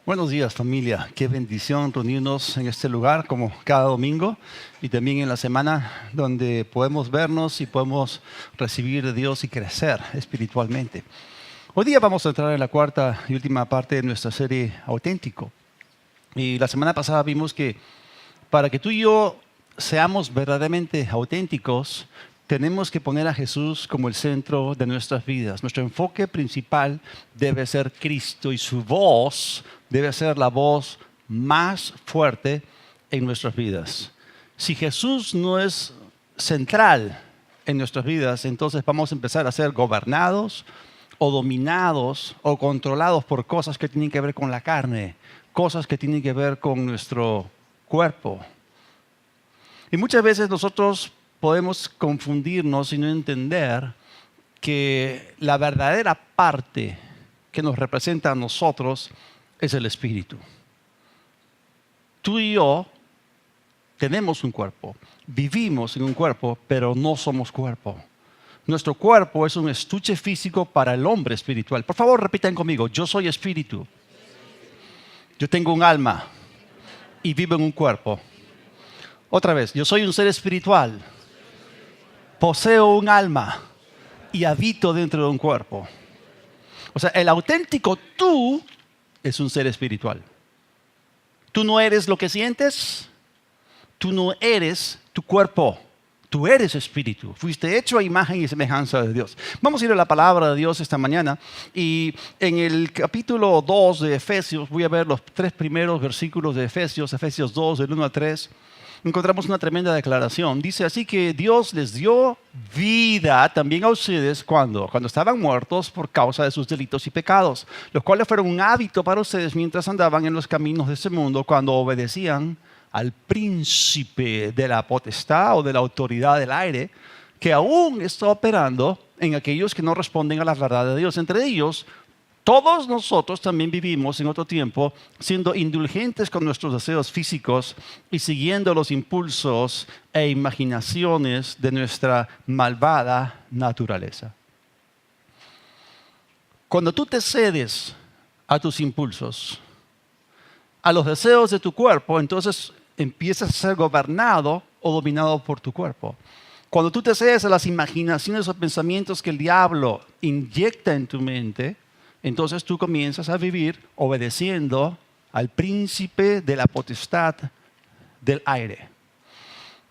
Buenos días, familia. Qué bendición reunirnos en este lugar como cada domingo y también en la semana donde podemos vernos y podemos recibir de Dios y crecer espiritualmente. Hoy día vamos a entrar en la cuarta y última parte de nuestra serie Auténtico. Y la semana pasada vimos que para que tú y yo seamos verdaderamente auténticos, tenemos que poner a Jesús como el centro de nuestras vidas. Nuestro enfoque principal debe ser Cristo y su voz debe ser la voz más fuerte en nuestras vidas. Si Jesús no es central en nuestras vidas, entonces vamos a empezar a ser gobernados o dominados o controlados por cosas que tienen que ver con la carne, cosas que tienen que ver con nuestro cuerpo. Y muchas veces nosotros podemos confundirnos y no entender que la verdadera parte que nos representa a nosotros es el Espíritu. Tú y yo tenemos un cuerpo, vivimos en un cuerpo, pero no somos cuerpo. Nuestro cuerpo es un estuche físico para el hombre espiritual. Por favor, repitan conmigo, yo soy espíritu. Yo tengo un alma y vivo en un cuerpo. Otra vez, yo soy un ser espiritual. Poseo un alma y habito dentro de un cuerpo. O sea, el auténtico tú es un ser espiritual. Tú no eres lo que sientes, tú no eres tu cuerpo, tú eres espíritu. Fuiste hecho a imagen y semejanza de Dios. Vamos a ir a la palabra de Dios esta mañana y en el capítulo 2 de Efesios, voy a ver los 3 primeros versículos de Efesios 2, del 1 al 3. Encontramos una tremenda declaración. Dice así que Dios les dio vida también a ustedes cuando estaban muertos por causa de sus delitos y pecados, los cuales fueron un hábito para ustedes mientras andaban en los caminos de este mundo cuando obedecían al príncipe de la potestad o de la autoridad del aire que aún está operando en aquellos que no responden a la verdad de Dios. Entre ellos, todos nosotros también vivimos en otro tiempo siendo indulgentes con nuestros deseos físicos y siguiendo los impulsos e imaginaciones de nuestra malvada naturaleza. Cuando tú te cedes a tus impulsos, a los deseos de tu cuerpo, entonces empiezas a ser gobernado o dominado por tu cuerpo. Cuando tú te cedes a las imaginaciones o pensamientos que el diablo inyecta en tu mente, entonces tú comienzas a vivir obedeciendo al príncipe de la potestad del aire.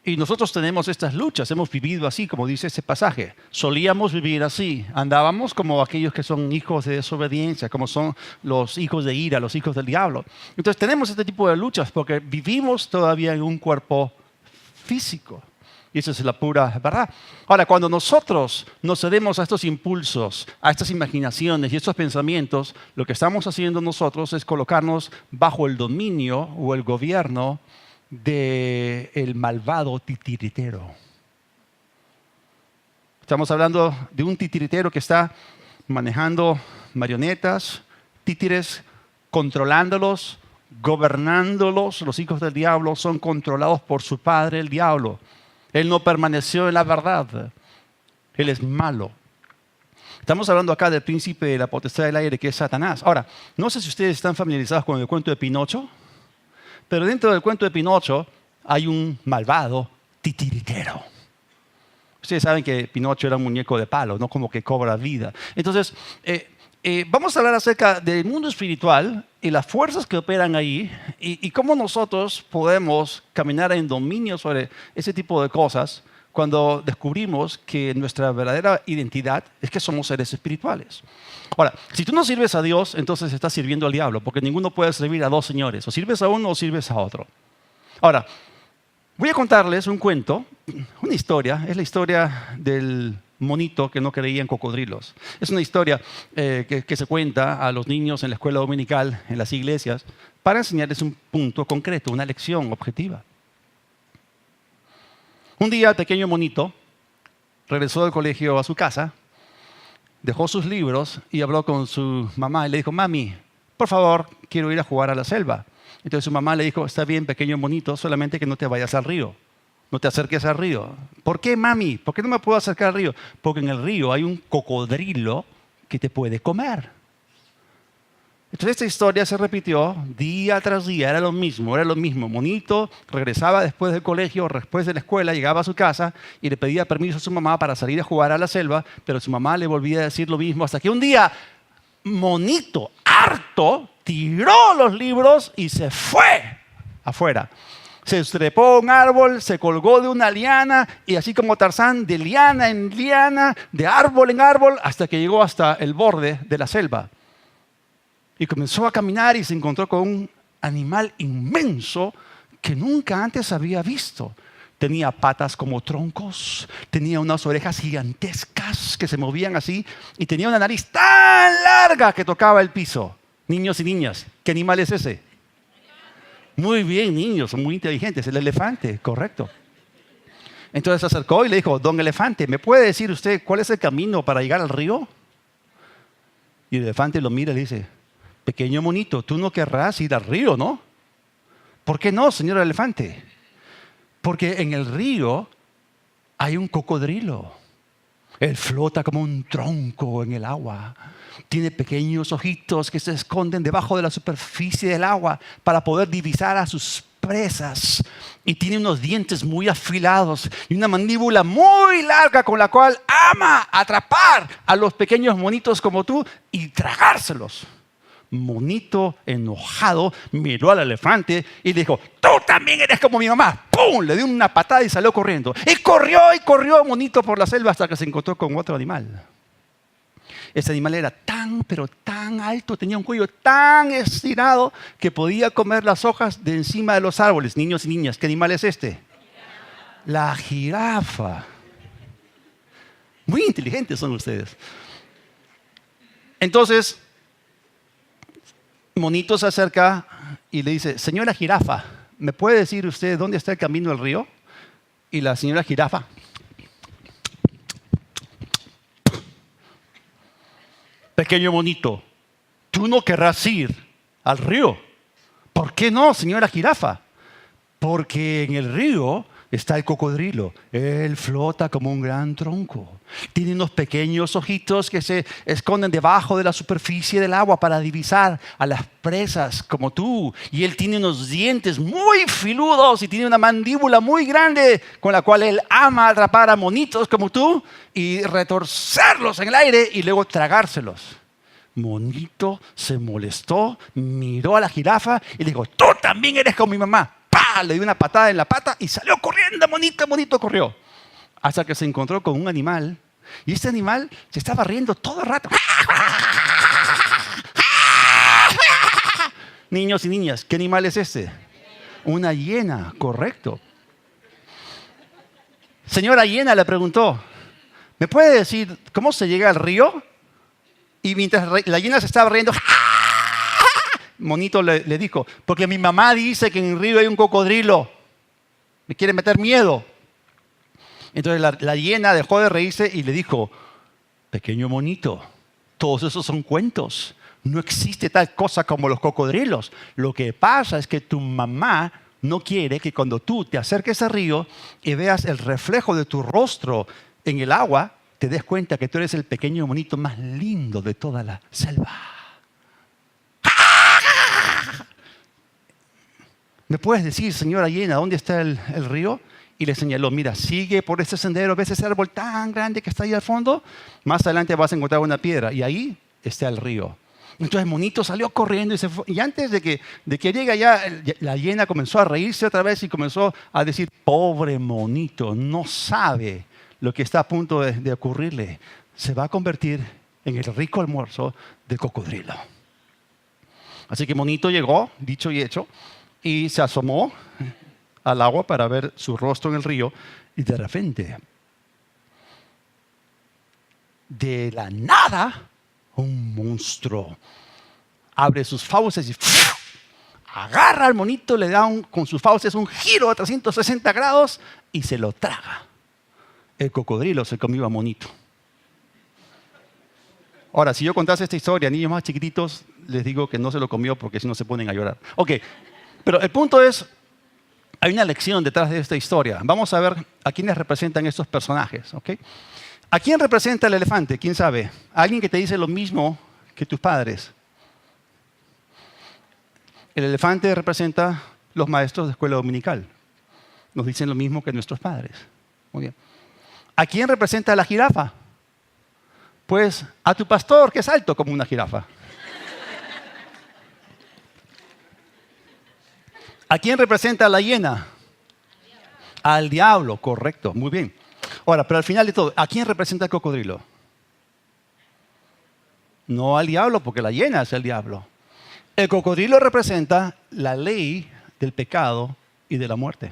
Y nosotros tenemos estas luchas, hemos vivido así, como dice ese pasaje. Solíamos vivir así, andábamos como aquellos que son hijos de desobediencia, como son los hijos de ira, los hijos del diablo. Entonces tenemos este tipo de luchas porque vivimos todavía en un cuerpo físico. Y esa es la pura verdad. Ahora, cuando nosotros nos cedemos a estos impulsos, a estas imaginaciones y estos pensamientos, lo que estamos haciendo nosotros es colocarnos bajo el dominio o el gobierno del malvado titiritero. Estamos hablando de un titiritero que está manejando marionetas, títeres, controlándolos, gobernándolos. Los hijos del diablo son controlados por su padre, el diablo. Él no permaneció en la verdad. Él es malo. Estamos hablando acá del príncipe de la potestad del aire, que es Satanás. Ahora, no sé si ustedes están familiarizados con el cuento de Pinocho, pero dentro del cuento de Pinocho hay un malvado titiritero. Ustedes saben que Pinocho era un muñeco de palo, no como que cobra vida. Entonces, vamos a hablar acerca del mundo espiritual y las fuerzas que operan ahí y cómo nosotros podemos caminar en dominio sobre ese tipo de cosas cuando descubrimos que nuestra verdadera identidad es que somos seres espirituales. Ahora, si tú no sirves a Dios, entonces estás sirviendo al diablo, porque ninguno puede servir a dos señores. O sirves a uno o sirves a otro. Ahora, voy a contarles un cuento, una historia. Es la historia del monito que no creía en cocodrilos. Es una historia que se cuenta a los niños en la escuela dominical, en las iglesias, para enseñarles un punto concreto, una lección objetiva. Un día el pequeño monito regresó del colegio a su casa, dejó sus libros y habló con su mamá y le dijo: mami, por favor, quiero ir a jugar a la selva. Entonces su mamá le dijo: está bien, pequeño monito, solamente que no te vayas al río. No te acerques al río. ¿Por qué, mami? ¿Por qué no me puedo acercar al río? Porque en el río hay un cocodrilo que te puede comer. Entonces esta historia se repitió día tras día, era lo mismo, era lo mismo. Monito regresaba después del colegio, después de la escuela, llegaba a su casa y le pedía permiso a su mamá para salir a jugar a la selva, pero su mamá le volvía a decir lo mismo hasta que un día Monito, harto, tiró los libros y se fue afuera. Se trepó a un árbol, se colgó de una liana y así como Tarzán, de liana en liana, de árbol en árbol, hasta que llegó hasta el borde de la selva. Y comenzó a caminar y se encontró con un animal inmenso que nunca antes había visto. Tenía patas como troncos, tenía unas orejas gigantescas que se movían así y tenía una nariz tan larga que tocaba el piso. Niños y niñas, ¿qué animal es ese? Muy bien, niños, son muy inteligentes. El elefante, correcto. Entonces se acercó y le dijo, don elefante, ¿me puede decir usted cuál es el camino para llegar al río? Y el elefante lo mira y le dice, pequeño monito, tú no querrás ir al río, ¿no? ¿Por qué no, señor elefante? Porque en el río hay un cocodrilo. Él flota como un tronco en el agua. Tiene pequeños ojitos que se esconden debajo de la superficie del agua para poder divisar a sus presas. Y tiene unos dientes muy afilados y una mandíbula muy larga con la cual ama atrapar a los pequeños monitos como tú y tragárselos. Monito, enojado, miró al elefante y le dijo, tú también eres como mi mamá. ¡Pum! Le dio una patada y salió corriendo. Y corrió Monito por la selva hasta que se encontró con otro animal. Ese animal era tan, pero tan alto, tenía un cuello tan estirado que podía comer las hojas de encima de los árboles. Niños y niñas, ¿qué animal es este? La jirafa. Muy inteligentes son ustedes. Entonces, Monito se acerca y le dice, señora jirafa, ¿me puede decir usted dónde está el camino al río? Y la señora jirafa, pequeño monito, tú no querrás ir al río. ¿Por qué no, señora jirafa? Porque en el río está el cocodrilo. Él flota como un gran tronco. Tiene unos pequeños ojitos que se esconden debajo de la superficie del agua para divisar a las presas como tú. Y él tiene unos dientes muy filudos y tiene una mandíbula muy grande con la cual él ama atrapar a monitos como tú y retorcerlos en el aire y luego tragárselos. Monito se molestó, miró a la jirafa y le dijo, tú también eres como mi mamá. ¡Pah! Le dio una patada en la pata y salió corriendo, Monito corrió. Hasta que se encontró con un animal y este animal se estaba riendo todo el rato. Niños y niñas, ¿qué animal es este? Una hiena, correcto. Señora hiena le preguntó, ¿me puede decir cómo se llega al río? Y mientras la hiena se estaba riendo, Monito le dijo, porque mi mamá dice que en el río hay un cocodrilo. Me quiere meter miedo. Entonces la hiena dejó de reírse y le dijo, pequeño monito, todos esos son cuentos. No existe tal cosa como los cocodrilos. Lo que pasa es que tu mamá no quiere que cuando tú te acerques al río y veas el reflejo de tu rostro en el agua, te des cuenta que tú eres el pequeño monito más lindo de toda la selva. ¿Me puedes decir, señora hiena, dónde está el río? Y le señaló, mira, sigue por este sendero, ves ese árbol tan grande que está ahí al fondo, más adelante vas a encontrar una piedra y ahí está el río. Entonces Monito salió corriendo y se fue. Y antes de que llegue allá, la hiena comenzó a reírse otra vez y comenzó a decir, pobre Monito, no sabe lo que está a punto de ocurrirle. Se va a convertir en el rico almuerzo del cocodrilo. Así que Monito llegó, dicho y hecho, y se asomó al agua para ver su rostro en el río y de repente, de la nada, un monstruo abre sus fauces y agarra al monito, le da con sus fauces un giro de 360 grados y se lo traga. El cocodrilo se comió a Monito. Ahora, si yo contase esta historia a niños más chiquititos, les digo que no se lo comió porque si no se ponen a llorar. Ok, pero el punto es, hay una lección detrás de esta historia. Vamos a ver a quiénes representan estos personajes. ¿Okay? ¿A quién representa el elefante? ¿Quién sabe? ¿A alguien que te dice lo mismo que tus padres? El elefante representa los maestros de escuela dominical. Nos dicen lo mismo que nuestros padres. Muy bien. ¿A quién representa la jirafa? Pues a tu pastor, que es alto como una jirafa. ¿A quién representa la hiena? Al diablo, correcto, muy bien. Ahora, pero al final de todo, ¿a quién representa el cocodrilo? No al diablo, porque la hiena es el diablo. El cocodrilo representa la ley del pecado y de la muerte.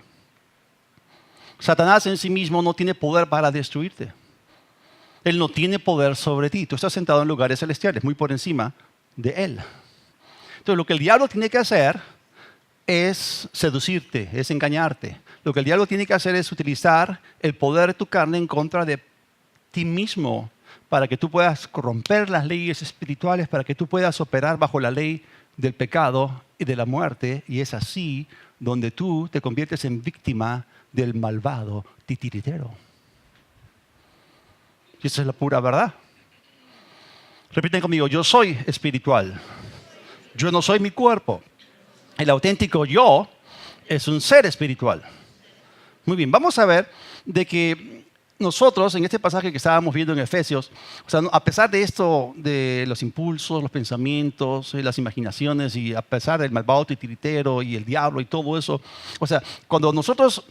Satanás en sí mismo no tiene poder para destruirte. Él no tiene poder sobre ti. Tú estás sentado en lugares celestiales, muy por encima de él. Entonces, lo que el diablo tiene que hacer es seducirte, es engañarte. Lo que el diablo tiene que hacer es utilizar el poder de tu carne en contra de ti mismo para que tú puedas corromper las leyes espirituales, para que tú puedas operar bajo la ley del pecado y de la muerte. Y es así donde tú te conviertes en víctima del malvado titiritero. Y esa es la pura verdad. Repiten conmigo, yo soy espiritual. Yo no soy mi cuerpo. El auténtico yo es un ser espiritual. Muy bien, vamos a ver de que nosotros en este pasaje que estábamos viendo en Efesios, o sea, a pesar de esto, de los impulsos, los pensamientos, las imaginaciones y a pesar del malvado titiritero y el diablo y todo eso, o sea, cuando nosotros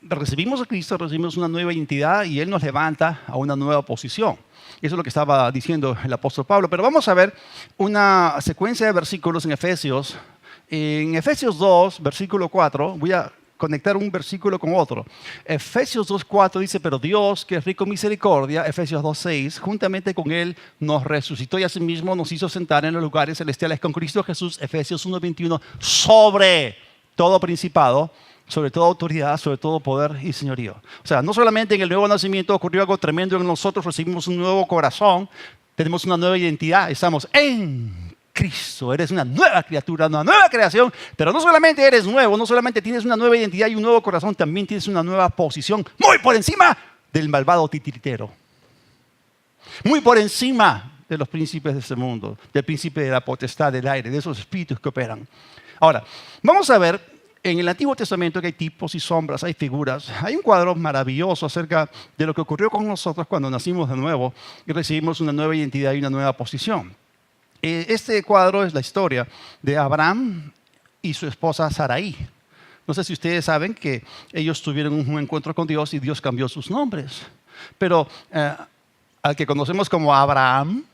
recibimos a Cristo, recibimos una nueva identidad y Él nos levanta a una nueva posición. Eso es lo que estaba diciendo el apóstol Pablo. Pero vamos a ver una secuencia de versículos en Efesios. En Efesios 2, versículo 4, voy a conectar un versículo con otro. Efesios 2:4 dice, pero Dios, que es rico en misericordia, Efesios 2:6, juntamente con Él nos resucitó y asimismo nos hizo sentar en los lugares celestiales con Cristo Jesús, Efesios 1:21, sobre todo principado, sobre toda autoridad, sobre todo poder y señorío. O sea, no solamente en el nuevo nacimiento ocurrió algo tremendo en nosotros, recibimos un nuevo corazón, tenemos una nueva identidad, estamos en Cristo, eres una nueva criatura, una nueva creación, pero no solamente eres nuevo, no solamente tienes una nueva identidad y un nuevo corazón, también tienes una nueva posición, muy por encima del malvado titiritero, muy por encima de los príncipes de este mundo, del príncipe de la potestad del aire, de esos espíritus que operan. Ahora, vamos a ver en el Antiguo Testamento que hay tipos y sombras, hay figuras. Hay un cuadro maravilloso acerca de lo que ocurrió con nosotros cuando nacimos de nuevo y recibimos una nueva identidad y una nueva posición. Este cuadro es la historia de Abraham y su esposa Sarai. No sé si ustedes saben que ellos tuvieron un encuentro con Dios y Dios cambió sus nombres. Pero al que conocemos como Abraham,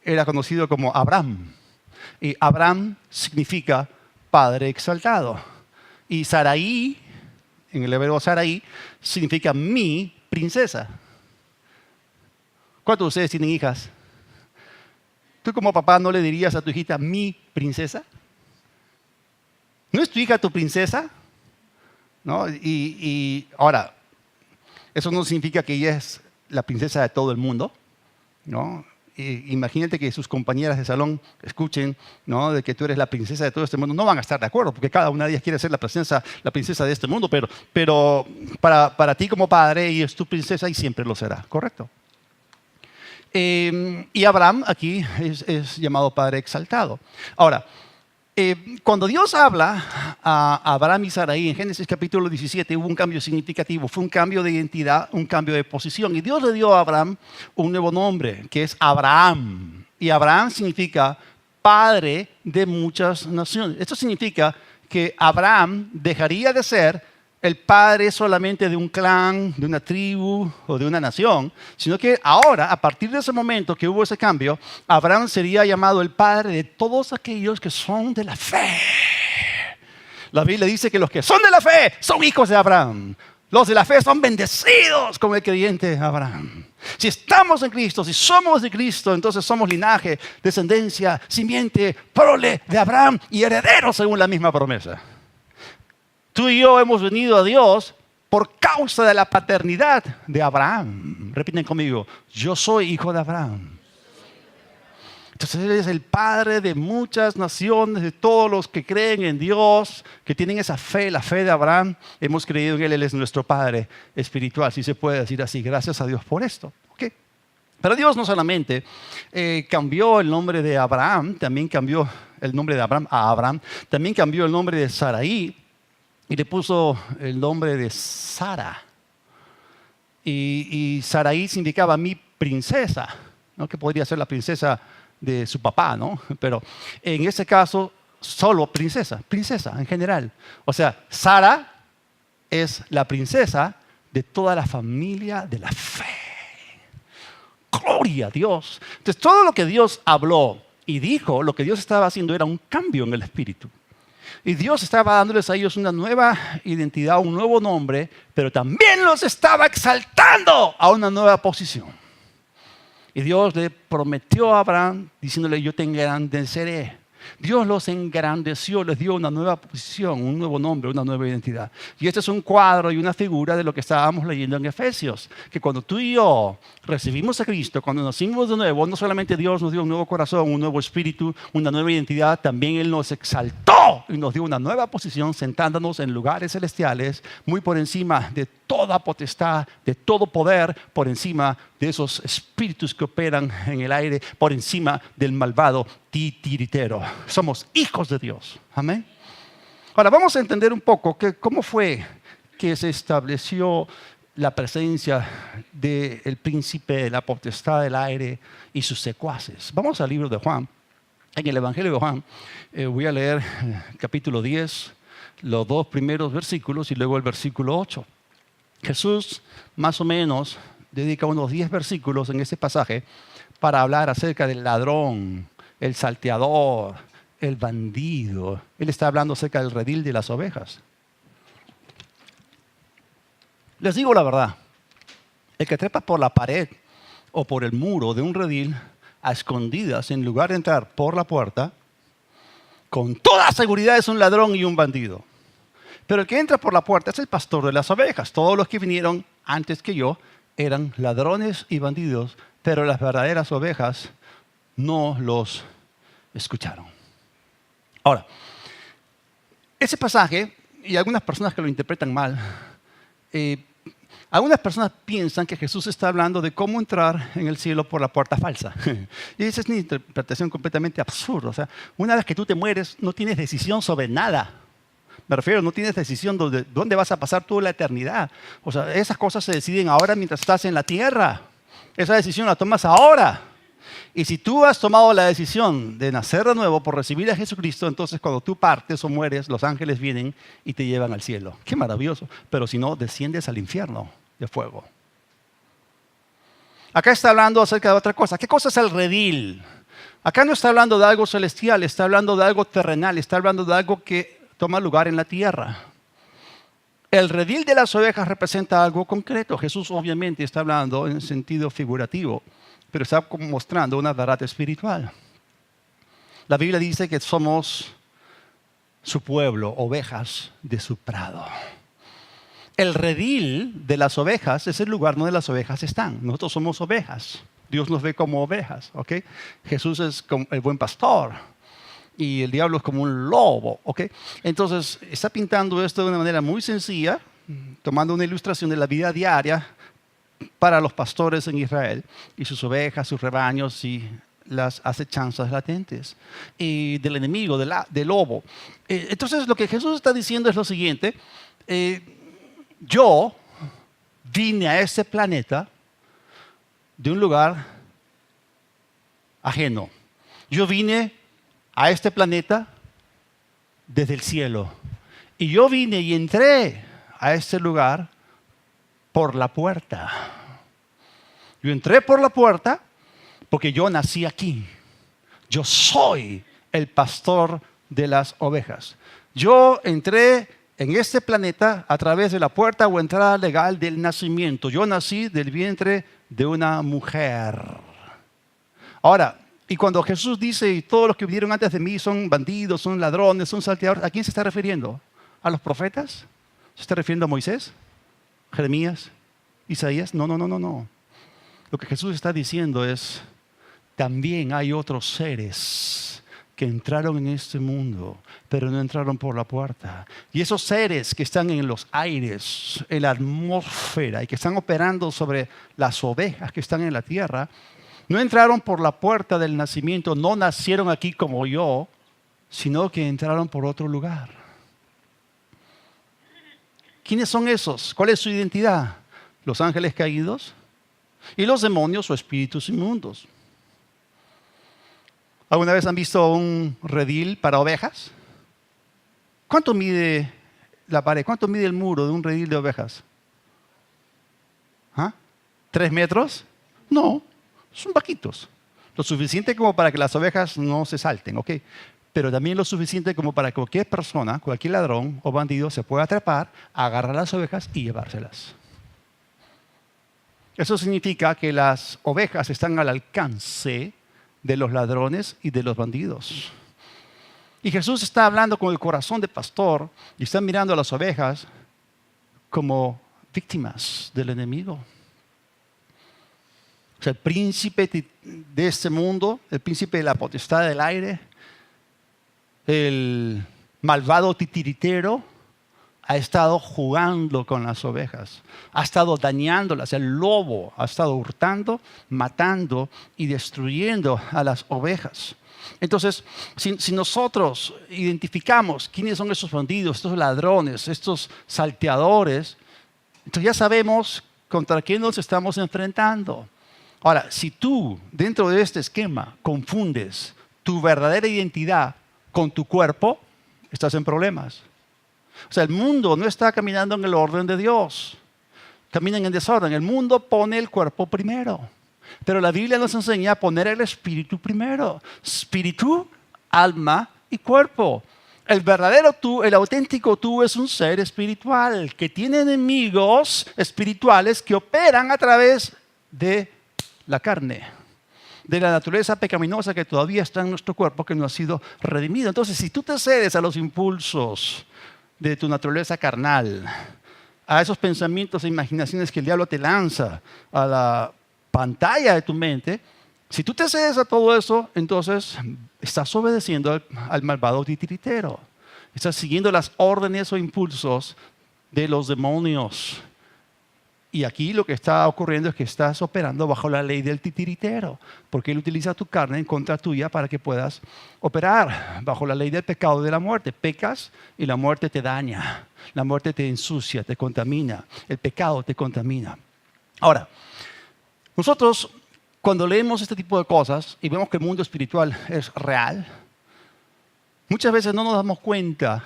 era conocido como Abram. Y Abram significa Padre exaltado. Y Sarai, en el hebreo Sarai, significa mi princesa. ¿Cuántos de ustedes tienen hijas? ¿Tú como papá no le dirías a tu hijita mi princesa? ¿No es tu hija tu princesa? ¿No? Y ahora, eso no significa que ella es la princesa de todo el mundo, ¿no? Imagínate que sus compañeras de salón escuchen, ¿no?, de que tú eres la princesa de todo este mundo. No van a estar de acuerdo, porque cada una de ellas quiere ser la princesa de este mundo, pero para ti como padre, ella es tu princesa y siempre lo será, ¿correcto? Y Abraham aquí es llamado Padre exaltado. Ahora, cuando Dios habla a Abraham y Sarai en Génesis capítulo 17, hubo un cambio significativo, fue un cambio de identidad, un cambio de posición. Y Dios le dio a Abraham un nuevo nombre, que es Abraham. Y Abraham significa padre de muchas naciones. Esto significa que Abraham dejaría de ser el padre solamente de un clan, de una tribu o de una nación, sino que ahora, a partir de ese momento que hubo ese cambio, Abraham sería llamado el padre de todos aquellos que son de la fe. La Biblia dice que los que son de la fe son hijos de Abraham. Los de la fe son bendecidos como el creyente Abraham. Si estamos en Cristo, si somos de Cristo, entonces somos linaje, descendencia, simiente, prole de Abraham y herederos según la misma promesa. Tú y yo hemos venido a Dios por causa de la paternidad de Abraham. Repiten conmigo, yo soy hijo de Abraham. Entonces Él es el padre de muchas naciones, de todos los que creen en Dios, que tienen esa fe, la fe de Abraham. Hemos creído en Él, Él es nuestro Padre espiritual, si se puede decir así. Gracias a Dios por esto. ¿Okay? Pero Dios no solamente cambió el nombre de Abraham, también cambió el nombre de Abraham a Abraham, también cambió el nombre de Sarai y le puso el nombre de Sara. Y Sarai significaba mi princesa, ¿no? Que podría ser la princesa de su papá, ¿no? Pero en ese caso, solo princesa en general. O sea, Sara es la princesa de toda la familia de la fe. Gloria a Dios. Entonces, todo lo que Dios habló y dijo, lo que Dios estaba haciendo era un cambio en el espíritu. Y Dios estaba dándoles a ellos una nueva identidad, un nuevo nombre, pero también los estaba exaltando a una nueva posición. Y Dios le prometió a Abraham, diciéndole, yo te engrandeceré. Dios los engrandeció, les dio una nueva posición, un nuevo nombre, una nueva identidad. Y este es un cuadro y una figura de lo que estábamos leyendo en Efesios. Que cuando tú y yo recibimos a Cristo, cuando nacimos de nuevo, no solamente Dios nos dio un nuevo corazón, un nuevo espíritu, una nueva identidad, también Él nos exaltó y nos dio una nueva posición sentándonos en lugares celestiales, muy por encima de toda potestad, de todo poder, por encima de esos espíritus que operan en el aire, por encima del malvado titiritero. Somos hijos de Dios. Amén. Ahora vamos a entender un poco cómo fue que se estableció la presencia del príncipe de la potestad del aire y sus secuaces. Vamos al libro de Juan. En el Evangelio de Juan voy a leer capítulo 10, los 2 primeros versículos y luego el versículo 8. Jesús más o menos dedica unos 10 versículos en ese pasaje para hablar acerca del ladrón, el salteador, el bandido. Él está hablando acerca del redil de las ovejas. Les digo la verdad, el que trepa por la pared o por el muro de un redil a escondidas en lugar de entrar por la puerta, con toda seguridad es un ladrón y un bandido. Pero el que entra por la puerta es el pastor de las ovejas. Todos los que vinieron antes que yo eran ladrones y bandidos, pero las verdaderas ovejas no los escucharon. Ahora, ese pasaje, y algunas personas que lo interpretan mal, algunas personas piensan que Jesús está hablando de cómo entrar en el cielo por la puerta falsa. Y esa es una interpretación completamente absurda. O sea, una vez que tú te mueres, no tienes decisión sobre nada. Me refiero, no tienes decisión de dónde vas a pasar toda la eternidad. O sea, esas cosas se deciden ahora mientras estás en la tierra. Esa decisión la tomas ahora. Y si tú has tomado la decisión de nacer de nuevo por recibir a Jesucristo, entonces cuando tú partes o mueres, los ángeles vienen y te llevan al cielo. ¡Qué maravilloso! Pero si no, desciendes al infierno de fuego. Acá está hablando acerca de otra cosa. ¿Qué cosa es el redil? Acá no está hablando de algo celestial, está hablando de algo terrenal, está hablando de algo que toma lugar en la tierra. El redil de las ovejas representa algo concreto. Jesús obviamente está hablando en sentido figurativo, pero está mostrando una verdad espiritual. La Biblia dice que somos su pueblo, ovejas de su prado. El redil de las ovejas es el lugar donde las ovejas están. Nosotros somos ovejas. Dios nos ve como ovejas, ¿ok? Jesús es como el buen pastor y el diablo es como un lobo, ¿ok? Entonces está pintando esto de una manera muy sencilla, tomando una ilustración de la vida diaria para los pastores en Israel y sus ovejas, sus rebaños y las acechanzas latentes y del enemigo, del lobo. Entonces lo que Jesús está diciendo es lo siguiente: yo vine a este planeta de un lugar ajeno. Yo vine a este planeta desde el cielo. Y yo vine y entré a este lugar por la puerta. Yo entré por la puerta porque yo nací aquí. Yo soy el pastor de las ovejas. Yo entré en este planeta a través de la puerta o entrada legal del nacimiento. Yo nací del vientre de una mujer. Ahora, y cuando Jesús dice, y todos los que vinieron antes de mí son bandidos, son ladrones, son salteadores, ¿a quién se está refiriendo? ¿A los profetas? ¿Se está refiriendo a Moisés? ¿Jeremías? ¿Isaías? No. Lo que Jesús está diciendo es, también hay otros seres que entraron en este mundo, pero no entraron por la puerta. Y esos seres que están en los aires, en la atmósfera y que están operando sobre las ovejas que están en la tierra, no entraron por la puerta del nacimiento, no nacieron aquí como yo, sino que entraron por otro lugar. ¿Quiénes son esos? ¿Cuál es su identidad? Los ángeles caídos y los demonios o espíritus inmundos. ¿Alguna vez han visto un redil para ovejas? ¿Cuánto mide la pared? ¿Cuánto mide el muro de un redil de ovejas? ¿Ah? ¿3 metros? No, son bajitos. Lo suficiente como para que las ovejas no se salten, ¿ok? Pero también lo suficiente como para que cualquier persona, cualquier ladrón o bandido se pueda atrapar, agarrar las ovejas y llevárselas. Eso significa que las ovejas están al alcance de los ladrones y de los bandidos. Y Jesús está hablando con el corazón de pastor y está mirando a las ovejas como víctimas del enemigo. O sea, el príncipe de este mundo, el príncipe de la potestad del aire, el malvado titiritero, ha estado jugando con las ovejas, ha estado dañándolas. El lobo ha estado hurtando, matando y destruyendo a las ovejas. Entonces, si nosotros identificamos quiénes son esos bandidos, estos ladrones, estos salteadores, entonces ya sabemos contra quién nos estamos enfrentando. Ahora, si tú dentro de este esquema confundes tu verdadera identidad con tu cuerpo, estás en problemas. O sea, el mundo no está caminando en el orden de Dios. Caminan en desorden. El mundo pone el cuerpo primero. Pero la Biblia nos enseña a poner el espíritu primero. Espíritu, alma y cuerpo. El verdadero tú, el auténtico tú, es un ser espiritual que tiene enemigos espirituales que operan a través de la carne, de la naturaleza pecaminosa que todavía está en nuestro cuerpo, que no ha sido redimido. Entonces, si tú te cedes a los impulsos de tu naturaleza carnal, a esos pensamientos e imaginaciones que el diablo te lanza a la pantalla de tu mente, si tú te cedes a todo eso, entonces estás obedeciendo al malvado titiritero. Estás siguiendo las órdenes o impulsos de los demonios. Y aquí lo que está ocurriendo es que estás operando bajo la ley del titiritero, porque él utiliza tu carne en contra tuya para que puedas operar bajo la ley del pecado y de la muerte. Pecas y la muerte te daña, la muerte te ensucia, te contamina, el pecado te contamina. Ahora, nosotros cuando leemos este tipo de cosas y vemos que el mundo espiritual es real, muchas veces no nos damos cuenta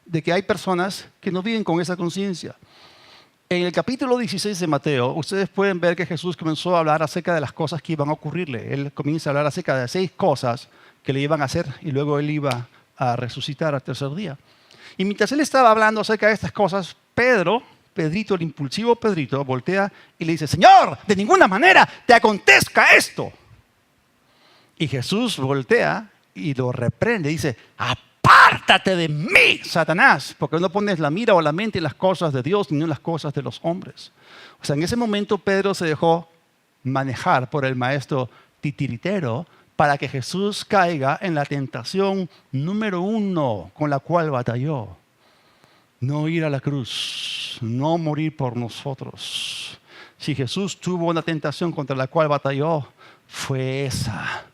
de que hay personas que no viven con esa conciencia. En el capítulo 16 de Mateo, ustedes pueden ver que Jesús comenzó a hablar acerca de las cosas que iban a ocurrirle. Él comienza a hablar acerca de 6 cosas que le iban a hacer y luego él iba a resucitar al tercer día. Y mientras él estaba hablando acerca de estas cosas, Pedrito, el impulsivo Pedrito, voltea y le dice: Señor, de ninguna manera te acontezca esto. Y Jesús voltea y lo reprende y dice: apártate de mí, Satanás, porque no pones la mira o la mente en las cosas de Dios, ni en las cosas de los hombres. O sea, en ese momento Pedro se dejó manejar por el maestro titiritero para que Jesús caiga en la tentación número 1 con la cual batalló. No ir a la cruz, no morir por nosotros. Si Jesús tuvo una tentación contra la cual batalló, fue esa.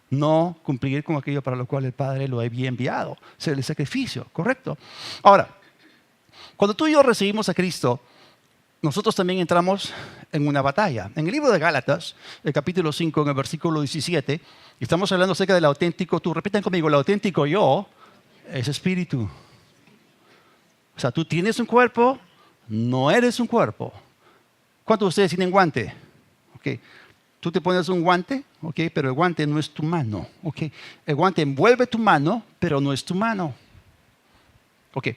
No cumplir con aquello para lo cual el Padre lo había enviado. Ser el sacrificio, ¿correcto? Ahora, cuando tú y yo recibimos a Cristo, nosotros también entramos en una batalla. En el libro de Gálatas, el capítulo 5, en el versículo 17, estamos hablando acerca del auténtico tú. Repitan conmigo: el auténtico yo es espíritu. O sea, tú tienes un cuerpo, no eres un cuerpo. ¿Cuántos de ustedes tienen guante? Okay. Tú te pones un guante, okay, pero el guante no es tu mano. Okay. El guante envuelve tu mano, pero no es tu mano. Okay.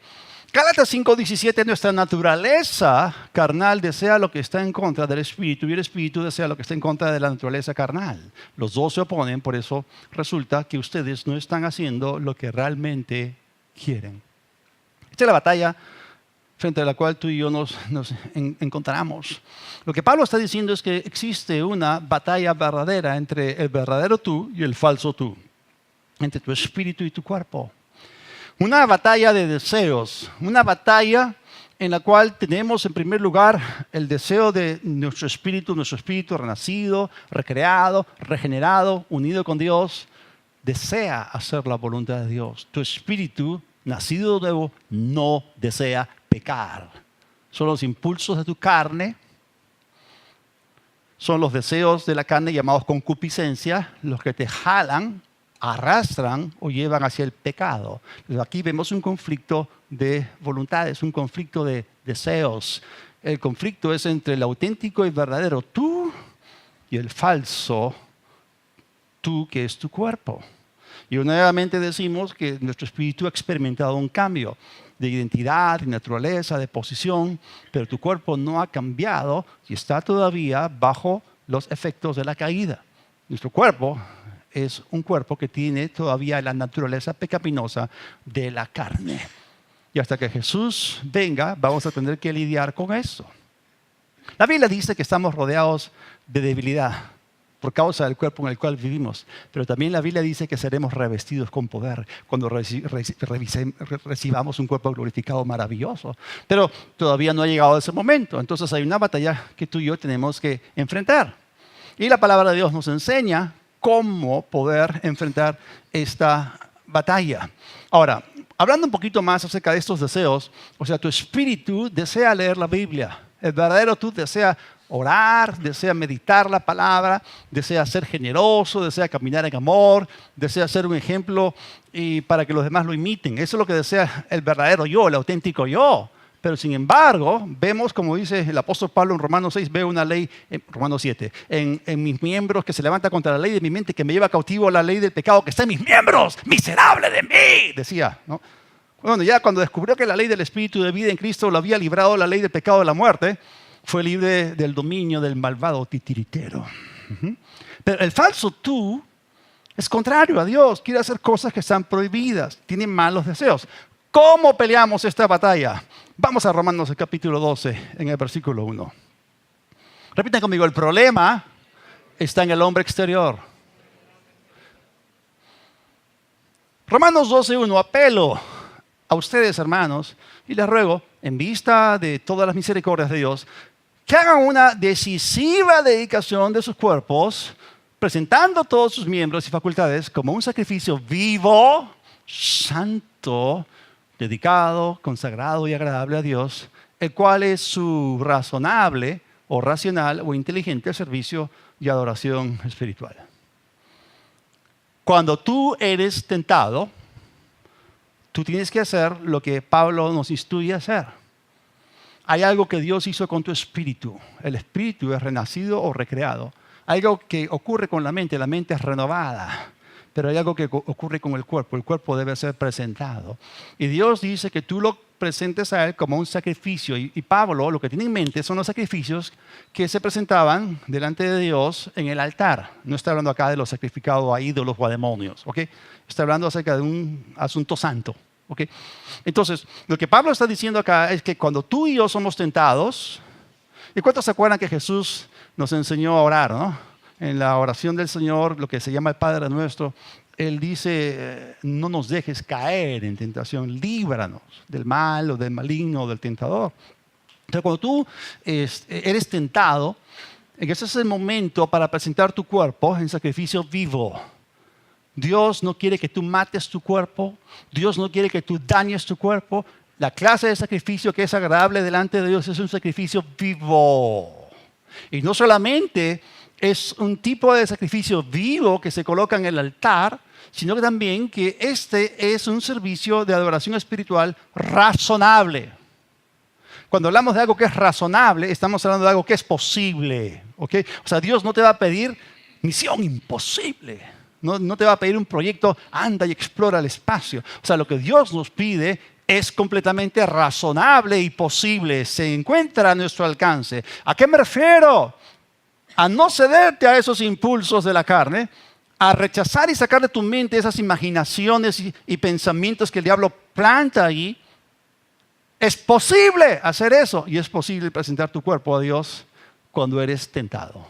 Gálatas 5:17, nuestra naturaleza carnal desea lo que está en contra del espíritu y el espíritu desea lo que está en contra de la naturaleza carnal. Los dos se oponen, por eso resulta que ustedes no están haciendo lo que realmente quieren. Esta es la batalla frente a la cual tú y yo nos encontramos. Lo que Pablo está diciendo es que existe una batalla verdadera entre el verdadero tú y el falso tú. entre tu espíritu y tu cuerpo. Una batalla de deseos, una batalla en la cual tenemos en primer lugar el deseo de nuestro espíritu renacido, recreado, regenerado, unido con Dios, desea hacer la voluntad de Dios. Tu espíritu, nacido de nuevo, no desea pecar. Son los impulsos de tu carne, son los deseos de la carne llamados concupiscencia, los que te jalan, arrastran o llevan hacia el pecado. Pero aquí vemos un conflicto de voluntades, un conflicto de deseos. El conflicto es entre el auténtico y verdadero tú y el falso tú, que es tu cuerpo. Y nuevamente decimos que nuestro espíritu ha experimentado un cambio de identidad, de naturaleza, de posición, pero tu cuerpo no ha cambiado y está todavía bajo los efectos de la caída. Nuestro cuerpo es un cuerpo que tiene todavía la naturaleza pecaminosa de la carne. Y hasta que Jesús venga, vamos a tener que lidiar con eso. La Biblia dice que estamos rodeados de debilidad por causa del cuerpo en el cual vivimos. Pero también la Biblia dice que seremos revestidos con poder cuando recibamos un cuerpo glorificado maravilloso. Pero todavía no ha llegado ese momento. Entonces hay una batalla que tú y yo tenemos que enfrentar. Y la palabra de Dios nos enseña cómo poder enfrentar esta batalla. Ahora, hablando un poquito más acerca de estos deseos, o sea, tu espíritu desea leer la Biblia. El verdadero tú desea orar, desea meditar la palabra, desea ser generoso, desea caminar en amor, desea ser un ejemplo y para que los demás lo imiten. Eso es lo que desea el verdadero yo, el auténtico yo. Pero sin embargo, vemos, como dice el apóstol Pablo en Romanos 6, veo una ley, en Romanos 7, en mis miembros que se levanta contra la ley de mi mente, que me lleva cautivo a la ley del pecado que está en mis miembros, miserable de mí, decía, ¿no? Bueno, ya cuando descubrió que la ley del Espíritu de vida en Cristo lo había librado de la ley del pecado de la muerte, fue libre del dominio del malvado titiritero. Pero el falso tú es contrario a Dios, quiere hacer cosas que están prohibidas, tiene malos deseos. ¿Cómo peleamos esta batalla? Vamos a Romanos el capítulo 12, en el versículo 1. Repitan conmigo, el problema está en el hombre exterior. Romanos 12:1, apelo a ustedes, hermanos, y les ruego, en vista de todas las misericordias de Dios, que hagan una decisiva dedicación de sus cuerpos, presentando todos sus miembros y facultades como un sacrificio vivo, santo, dedicado, consagrado y agradable a Dios, el cual es su razonable o racional o inteligente servicio y adoración espiritual. Cuando tú eres tentado, tú tienes que hacer lo que Pablo nos instruye a hacer. Hay algo que Dios hizo con tu espíritu. El espíritu es renacido o recreado. Hay algo que ocurre con la mente es renovada. Pero hay algo que ocurre con el cuerpo debe ser presentado. Y Dios dice que tú lo presentes a Él como un sacrificio. Y Pablo lo que tiene en mente son los sacrificios que se presentaban delante de Dios en el altar. No está hablando acá de los sacrificados a ídolos o a demonios, ¿ok? Está hablando acerca de un asunto santo, ¿ok? Entonces, lo que Pablo está diciendo acá es que cuando tú y yo somos tentados, ¿y cuántos se acuerdan que Jesús nos enseñó a orar, no? En la oración del Señor, lo que se llama el Padre Nuestro, Él dice, no nos dejes caer en tentación, líbranos del mal o del maligno o del tentador. Entonces, cuando tú eres tentado, ese es el momento para presentar tu cuerpo en sacrificio vivo. Dios no quiere que tú mates tu cuerpo, Dios no quiere que tú dañes tu cuerpo. La clase de sacrificio que es agradable delante de Dios es un sacrificio vivo. Y no solamente es un tipo de sacrificio vivo que se coloca en el altar, sino que también que este es un servicio de adoración espiritual razonable. Cuando hablamos de algo que es razonable, estamos hablando de algo que es posible, ¿okay? O sea, Dios no te va a pedir misión imposible. No te va a pedir un proyecto, anda y explora el espacio. O sea, lo que Dios nos pide es completamente razonable y posible. Se encuentra a nuestro alcance. ¿A qué me refiero? A no cederte a esos impulsos de la carne, a rechazar y sacar de tu mente esas imaginaciones y pensamientos que el diablo planta ahí. Es posible hacer eso y es posible presentar tu cuerpo a Dios cuando eres tentado.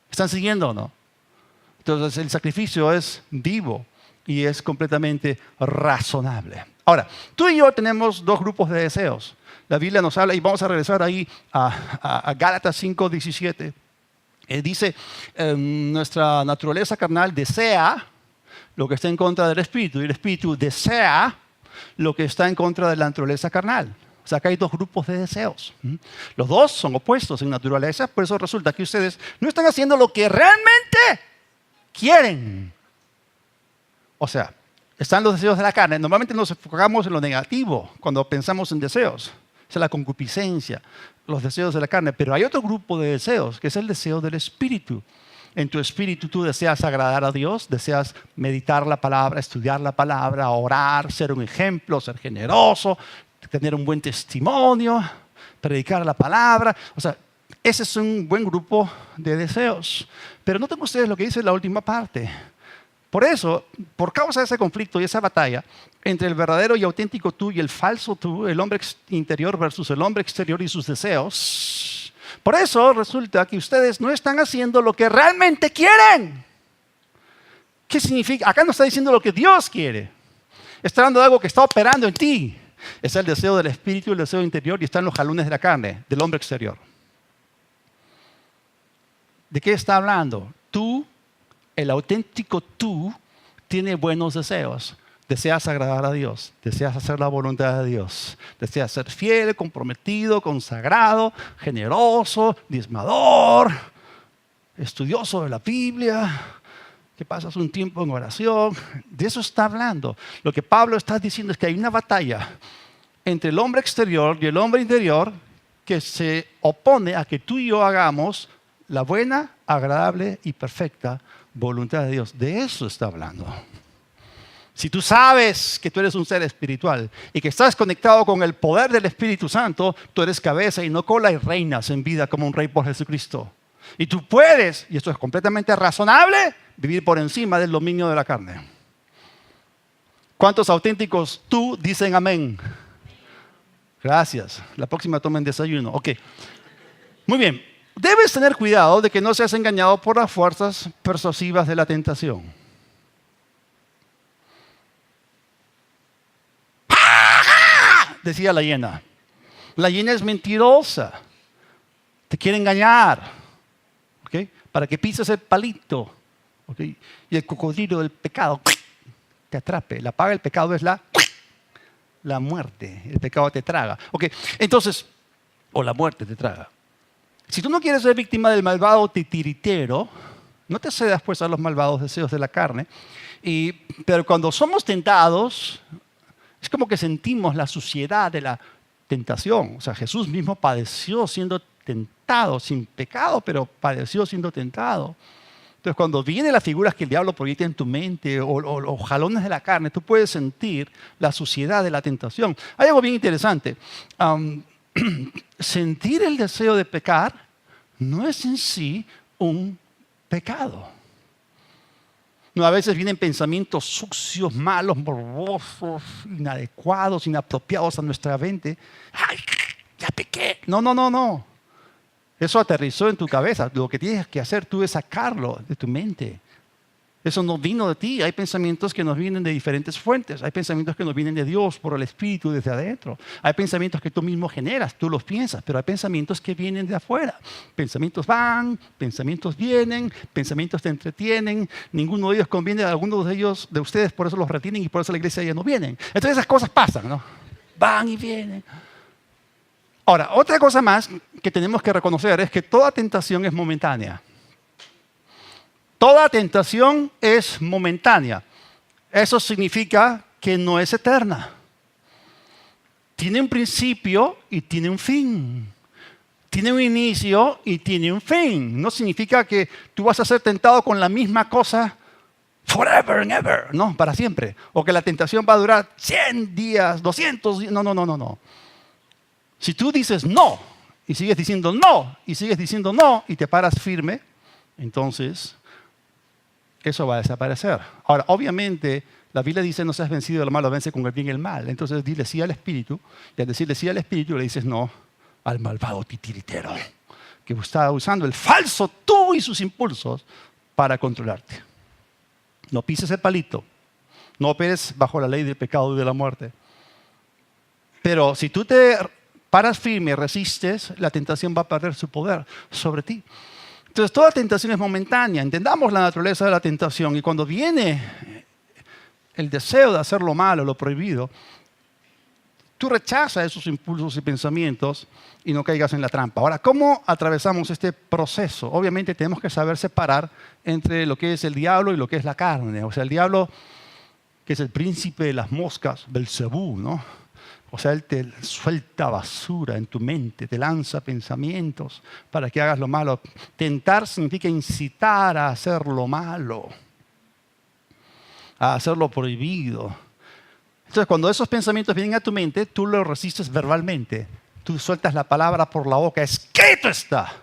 ¿Están siguiendo o no? Entonces el sacrificio es vivo, y es completamente razonable. Ahora, tú y yo tenemos dos grupos de deseos. La Biblia nos habla, y vamos a regresar ahí a Gálatas 5:17. Dice, nuestra naturaleza carnal desea lo que está en contra del Espíritu, y el Espíritu desea lo que está en contra de la naturaleza carnal. O sea, acá hay dos grupos de deseos. Los dos son opuestos en naturaleza, por eso resulta que ustedes no están haciendo lo que realmente quieren. O sea, están los deseos de la carne. Normalmente nos enfocamos en lo negativo cuando pensamos en deseos. Es la concupiscencia, los deseos de la carne. Pero hay otro grupo de deseos, que es el deseo del Espíritu. En tu espíritu tú deseas agradar a Dios, deseas meditar la palabra, estudiar la palabra, orar, ser un ejemplo, ser generoso, tener un buen testimonio, predicar la palabra. O sea, ese es un buen grupo de deseos. Pero noten ustedes lo que dice la última parte. Por eso, por causa de ese conflicto y esa batalla entre el verdadero y auténtico tú y el falso tú, el hombre interior versus el hombre exterior y sus deseos, por eso resulta que ustedes no están haciendo lo que realmente quieren. ¿Qué significa? Acá no está diciendo lo que Dios quiere. Está hablando de algo que está operando en ti. Es el deseo del espíritu, el deseo interior, y están los jalones de la carne, del hombre exterior. ¿De qué está hablando? Tú, el auténtico tú, tiene buenos deseos. Deseas agradar a Dios, deseas hacer la voluntad de Dios, deseas ser fiel, comprometido, consagrado, generoso, diezmador, estudioso de la Biblia, que pasas un tiempo en oración. De eso está hablando. Lo que Pablo está diciendo es que hay una batalla entre el hombre exterior y el hombre interior que se opone a que tú y yo hagamos la buena, agradable y perfecta voluntad de Dios. De eso está hablando. Si tú sabes que tú eres un ser espiritual y que estás conectado con el poder del Espíritu Santo, tú eres cabeza y no cola y reinas en vida como un rey por Jesucristo. Y tú puedes, y esto es completamente razonable, vivir por encima del dominio de la carne. ¿Cuántos auténticos tú dicen amén? Gracias. La próxima tomen desayuno. Ok. Muy bien. Debes tener cuidado de que no seas engañado por las fuerzas persuasivas de la tentación. Decía la hiena. La hiena es mentirosa. Te quiere engañar. ¿Okay? Para que pises el palito. ¿Okay? Y el cocodrilo del pecado te atrape. La paga del pecado es la muerte. El pecado te traga. ¿Okay? Entonces, o la muerte te traga. Si tú no quieres ser víctima del malvado titiritero, no te cedas pues a los malvados deseos de la carne. Pero cuando somos tentados, es como que sentimos la suciedad de la tentación. O sea, Jesús mismo padeció siendo tentado, sin pecado, pero padeció siendo tentado. Entonces, cuando vienen las figuras que el diablo proyecta en tu mente o los jalones de la carne, tú puedes sentir la suciedad de la tentación. Hay algo bien interesante. Sentir el deseo de pecar no es en sí un pecado. No, a veces vienen pensamientos sucios, malos, morbosos, inadecuados, inapropiados a nuestra mente. ¡Ay, ya pequé! No. Eso aterrizó en tu cabeza. Lo que tienes que hacer tú es sacarlo de tu mente. Eso no vino de ti. Hay pensamientos que nos vienen de diferentes fuentes. Hay pensamientos que nos vienen de Dios por el Espíritu desde adentro. Hay pensamientos que tú mismo generas, tú los piensas, pero hay pensamientos que vienen de afuera. Pensamientos van, pensamientos vienen, pensamientos te entretienen. Ninguno de ellos conviene a algunos de ellos, de ustedes, por eso los retienen y por eso a la iglesia ya no vienen. Entonces esas cosas pasan, ¿no? Van y vienen. Ahora, otra cosa más que tenemos que reconocer es que toda tentación es momentánea. Toda tentación es momentánea. Eso significa que no es eterna. Tiene un principio y tiene un fin. Tiene un inicio y tiene un fin. No significa que tú vas a ser tentado con la misma cosa forever and ever, no, para siempre. O que la tentación va a durar 100 días, 200 días. No. Si tú dices no y sigues diciendo no y sigues diciendo no y te paras firme, entonces eso va a desaparecer. Ahora, obviamente, la Biblia dice no seas vencido del mal, vence con el bien y el mal. Entonces dile sí al Espíritu, y al decirle sí al Espíritu le dices no al malvado titiritero que está usando el falso tú y sus impulsos para controlarte. No pises el palito. No operes bajo la ley del pecado y de la muerte. Pero si tú te paras firme, resistes, la tentación va a perder su poder sobre ti. Entonces, toda tentación es momentánea. Entendamos la naturaleza de la tentación. Y cuando viene el deseo de hacer lo malo, lo prohibido, tú rechazas esos impulsos y pensamientos y no caigas en la trampa. Ahora, ¿cómo atravesamos este proceso? Obviamente tenemos que saber separar entre lo que es el diablo y lo que es la carne. O sea, el diablo, que es el príncipe de las moscas, Belcebú, ¿no? O sea, él te suelta basura en tu mente, te lanza pensamientos para que hagas lo malo. Tentar significa incitar a hacer lo malo, a hacer lo prohibido. Entonces, cuando esos pensamientos vienen a tu mente, tú los resistes verbalmente. Tú sueltas la palabra por la boca, escrito está.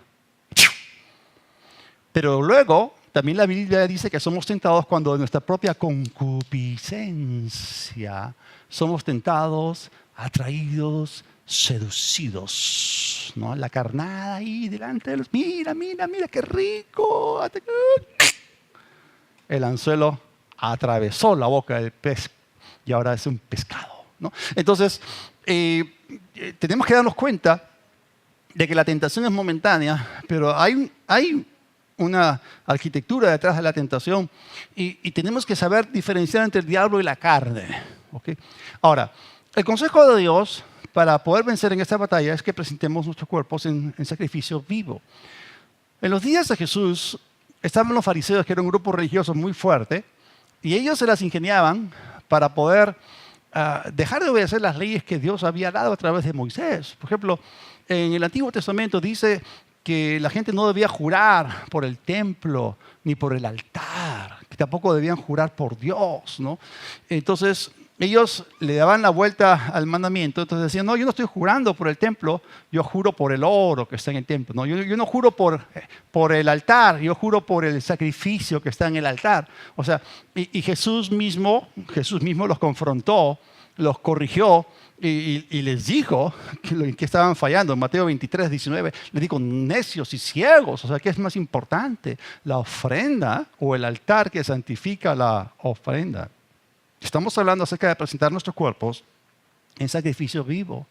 Pero luego, también la Biblia dice que somos tentados cuando en nuestra propia concupiscencia somos tentados, atraídos, seducidos, ¿no? La carnada ahí delante de los, mira, qué rico. El anzuelo atravesó la boca del pez y ahora es un pescado, ¿no? Entonces, tenemos que darnos cuenta de que la tentación es momentánea, pero hay una arquitectura detrás de la tentación y tenemos que saber diferenciar entre el diablo y la carne, ¿okay? Ahora, el consejo de Dios para poder vencer en esta batalla es que presentemos nuestros cuerpos en sacrificio vivo. En los días de Jesús estaban los fariseos, que era un grupo religioso muy fuerte, y ellos se las ingeniaban para poder dejar de obedecer las leyes que Dios había dado a través de Moisés. Por ejemplo, en el Antiguo Testamento dice que la gente no debía jurar por el templo ni por el altar, que tampoco debían jurar por Dios, ¿no? Entonces, ellos le daban la vuelta al mandamiento, entonces decían, no, yo no estoy jurando por el templo, yo juro por el oro que está en el templo. No, yo no juro por el altar, yo juro por el sacrificio que está en el altar. O sea, y Jesús mismo los confrontó, los corrigió y les dijo que estaban fallando. En Mateo 23, 19, les dijo, necios y ciegos. O sea, ¿qué es más importante? ¿La ofrenda o el altar que santifica la ofrenda? Estamos hablando acerca de presentar nuestros cuerpos en sacrificio vivo.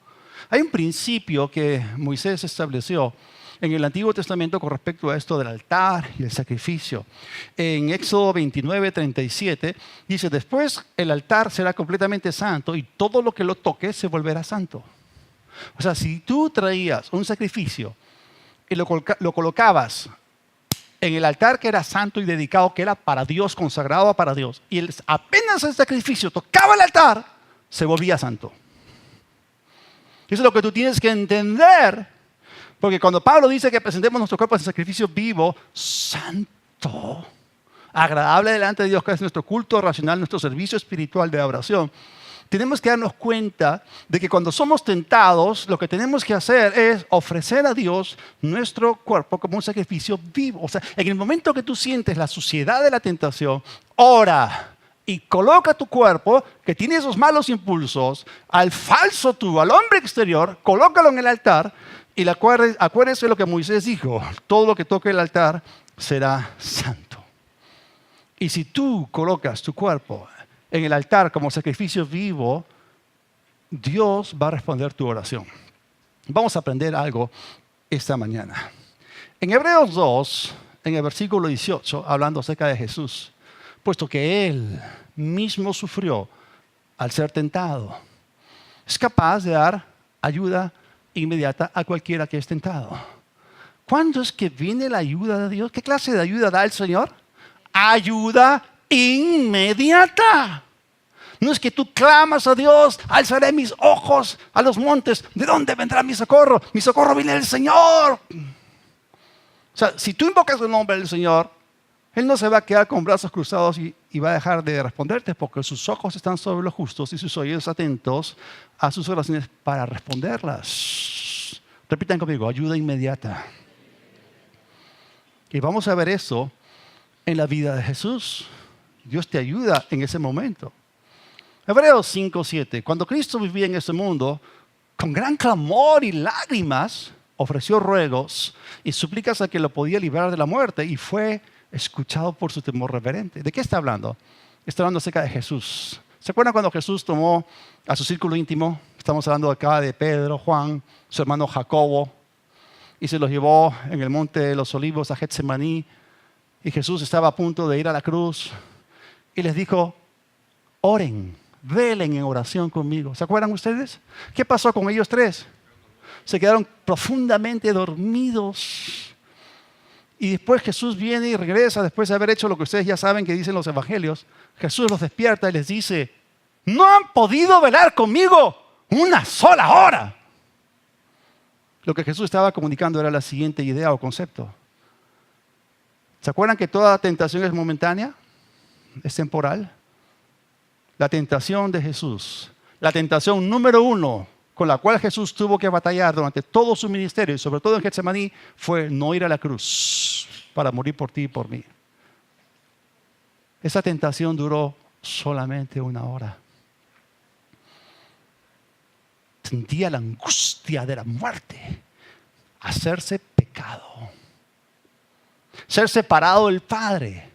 Hay un principio que Moisés estableció en el Antiguo Testamento con respecto a esto del altar y el sacrificio. En Éxodo 29, 37 dice, después el altar será completamente santo y todo lo que lo toque se volverá santo. O sea, si tú traías un sacrificio y lo colocabas en el altar que era santo y dedicado, que era para Dios, consagrado para Dios, y apenas el sacrificio tocaba el altar, se volvía santo. Eso es lo que tú tienes que entender, porque cuando Pablo dice que presentemos nuestro cuerpo en sacrificio vivo, santo, agradable delante de Dios, que es nuestro culto racional, nuestro servicio espiritual de oración, tenemos que darnos cuenta de que cuando somos tentados, lo que tenemos que hacer es ofrecer a Dios nuestro cuerpo como un sacrificio vivo. O sea, en el momento que tú sientes la suciedad de la tentación, ora y coloca tu cuerpo, que tiene esos malos impulsos, al falso tú, al hombre exterior, colócalo en el altar y acuérdese lo que Moisés dijo, todo lo que toque el altar será santo. Y si tú colocas tu cuerpo en el altar como sacrificio vivo, Dios va a responder tu oración. Vamos a aprender algo esta mañana. En Hebreos 2, en el versículo 18, hablando acerca de Jesús, puesto que Él mismo sufrió al ser tentado, es capaz de dar ayuda inmediata a cualquiera que es tentado. ¿Cuándo es que viene la ayuda de Dios? ¿Qué clase de ayuda da el Señor? Ayuda inmediata. No es que tú clamas a Dios, alzaré mis ojos a los montes, ¿de dónde vendrá mi socorro? Mi socorro viene del Señor. O sea, si tú invocas el nombre del Señor, Él no se va a quedar con brazos cruzados y va a dejar de responderte, porque sus ojos están sobre los justos y sus oídos atentos a sus oraciones para responderlas. Repitan conmigo, ayuda inmediata. Y vamos a ver eso en la vida de Jesús. Dios te ayuda en ese momento. Hebreos 5:7. Cuando Cristo vivía en este mundo, con gran clamor y lágrimas, ofreció ruegos y súplicas a que lo podía librar de la muerte y fue escuchado por su temor reverente. ¿De qué está hablando? está hablando acerca de Jesús. ¿Se acuerdan cuando Jesús tomó a su círculo íntimo? Estamos hablando acá de Pedro, Juan, su hermano Jacobo, y se los llevó en el monte de los olivos a Getsemaní, y Jesús estaba a punto de ir a la cruz, y les dijo, oren, velen en oración conmigo. ¿Se acuerdan ustedes? ¿Qué pasó con ellos tres? Se quedaron profundamente dormidos. Y después Jesús viene y regresa, después de haber hecho lo que ustedes ya saben que dicen los evangelios. Jesús los despierta y les dice, no han podido velar conmigo una sola hora. Lo que Jesús estaba comunicando era la siguiente idea o concepto. ¿Se acuerdan que toda tentación es momentánea? Es temporal. La tentación de Jesús, la tentación número 1 con la cual Jesús tuvo que batallar durante todo su ministerio y sobre todo en Getsemaní fue no ir a la cruz para morir por ti y por mí. Esa tentación duró solamente 1 hora. Sentía la angustia de la muerte, hacerse pecado, ser separado del Padre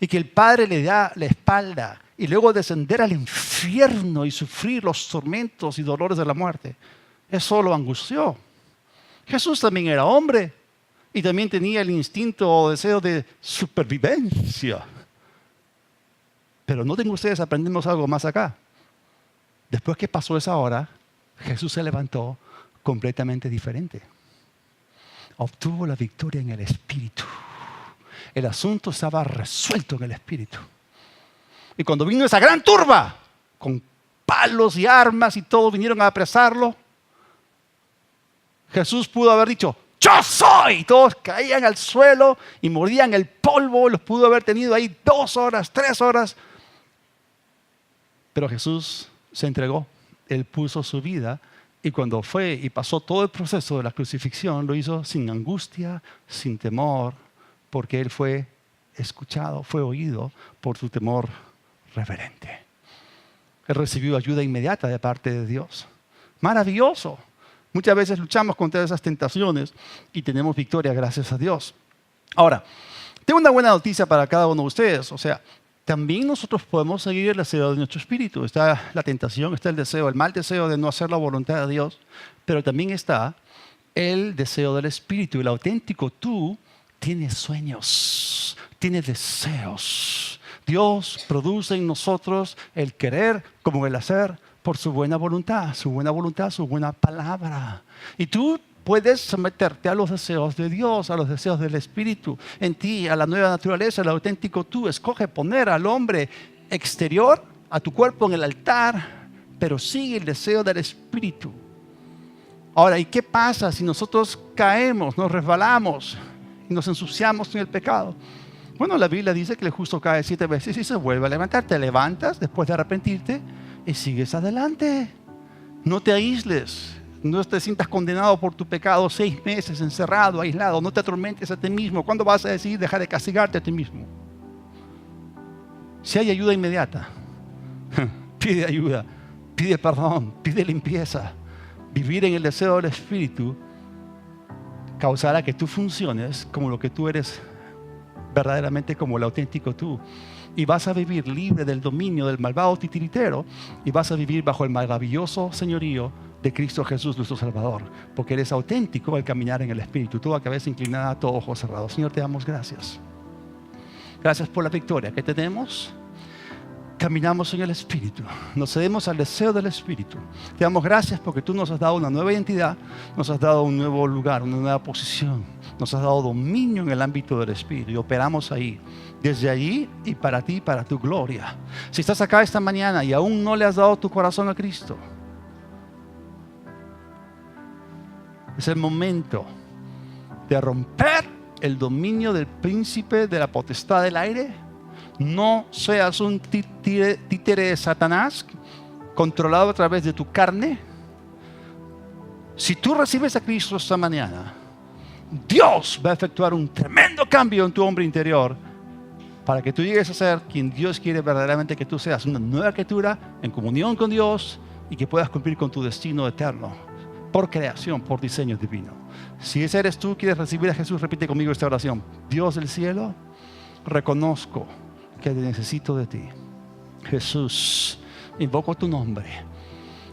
y que el Padre le da la espalda y luego descender al infierno y sufrir los tormentos y dolores de la muerte. Eso lo angustió. Jesús también era hombre y también tenía el instinto o deseo de supervivencia. Pero noten ustedes, aprendemos algo más acá. Después que pasó esa hora, Jesús se levantó completamente diferente. Obtuvo la victoria en el Espíritu. El asunto estaba resuelto en el Espíritu. Y cuando vino esa gran turba, con palos y armas y todo, vinieron a apresarlo, Jesús pudo haber dicho, ¡yo soy! Todos caían al suelo y mordían el polvo, los pudo haber tenido ahí 2 horas, 3 horas. Pero Jesús se entregó, Él puso su vida y cuando fue y pasó todo el proceso de la crucifixión, lo hizo sin angustia, sin temor, porque Él fue escuchado, fue oído por su temor reverente. Él recibió ayuda inmediata de parte de Dios. Maravilloso. Muchas veces luchamos contra esas tentaciones y tenemos victoria gracias a Dios. Ahora, tengo una buena noticia para cada uno de ustedes. O sea, también nosotros podemos seguir el deseo de nuestro espíritu. Está la tentación, está el deseo, el mal deseo de no hacer la voluntad de Dios, pero también está el deseo del espíritu. El auténtico tú tiene sueños, tiene deseos. Dios produce en nosotros el querer como el hacer por su buena voluntad, su buena palabra. Y tú puedes someterte a los deseos de Dios, a los deseos del Espíritu, en ti, a la nueva naturaleza, el auténtico tú. Escoge poner al hombre exterior, a tu cuerpo en el altar, pero sigue el deseo del Espíritu. Ahora, ¿y qué pasa si nosotros caemos, nos resbalamos y nos ensuciamos en el pecado? Bueno, la Biblia dice que el justo cae 7 veces y se vuelve a levantar. Te levantas después de arrepentirte y sigues adelante. No te aísles. No te sientas condenado por tu pecado 6 meses encerrado, aislado. No te atormentes a ti mismo. ¿Cuándo vas a decidir dejar de castigarte a ti mismo? Si hay ayuda inmediata, pide ayuda, pide perdón, pide limpieza. Vivir en el deseo del Espíritu causará que tú funciones como lo que tú eres verdaderamente, como el auténtico tú. Y vas a vivir libre del dominio del malvado titiritero y vas a vivir bajo el maravilloso señorío de Cristo Jesús, nuestro Salvador, porque eres auténtico al caminar en el Espíritu. Toda cabeza inclinada, todo ojo cerrado. Señor, te damos gracias. Gracias por la victoria que tenemos. Caminamos en el Espíritu, nos cedemos al deseo del Espíritu. Te damos gracias porque tú nos has dado una nueva identidad, nos has dado un nuevo lugar, una nueva posición, nos has dado dominio en el ámbito del Espíritu y operamos ahí, desde allí y para ti, para tu gloria. Si estás acá esta mañana y aún no le has dado tu corazón a Cristo, es el momento de romper el dominio del príncipe de la potestad del aire. No seas un títere de Satanás controlado a través de tu carne. Si tú recibes a Cristo esta mañana, Dios va a efectuar un tremendo cambio en tu hombre interior para que tú llegues a ser quien Dios quiere verdaderamente que tú seas, una nueva criatura en comunión con Dios y que puedas cumplir con tu destino eterno por creación, por diseño divino. Si ese eres tú, quieres recibir a Jesús, repite conmigo esta oración. Dios del cielo, reconozco que necesito de ti. Jesús, invoco tu nombre.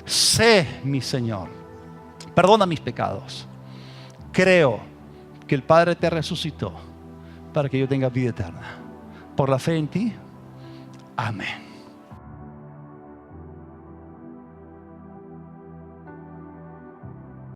Sé mi Señor. Perdona mis pecados. Creo que el Padre te resucitó para que yo tenga vida eterna. Por la fe en ti. Amén.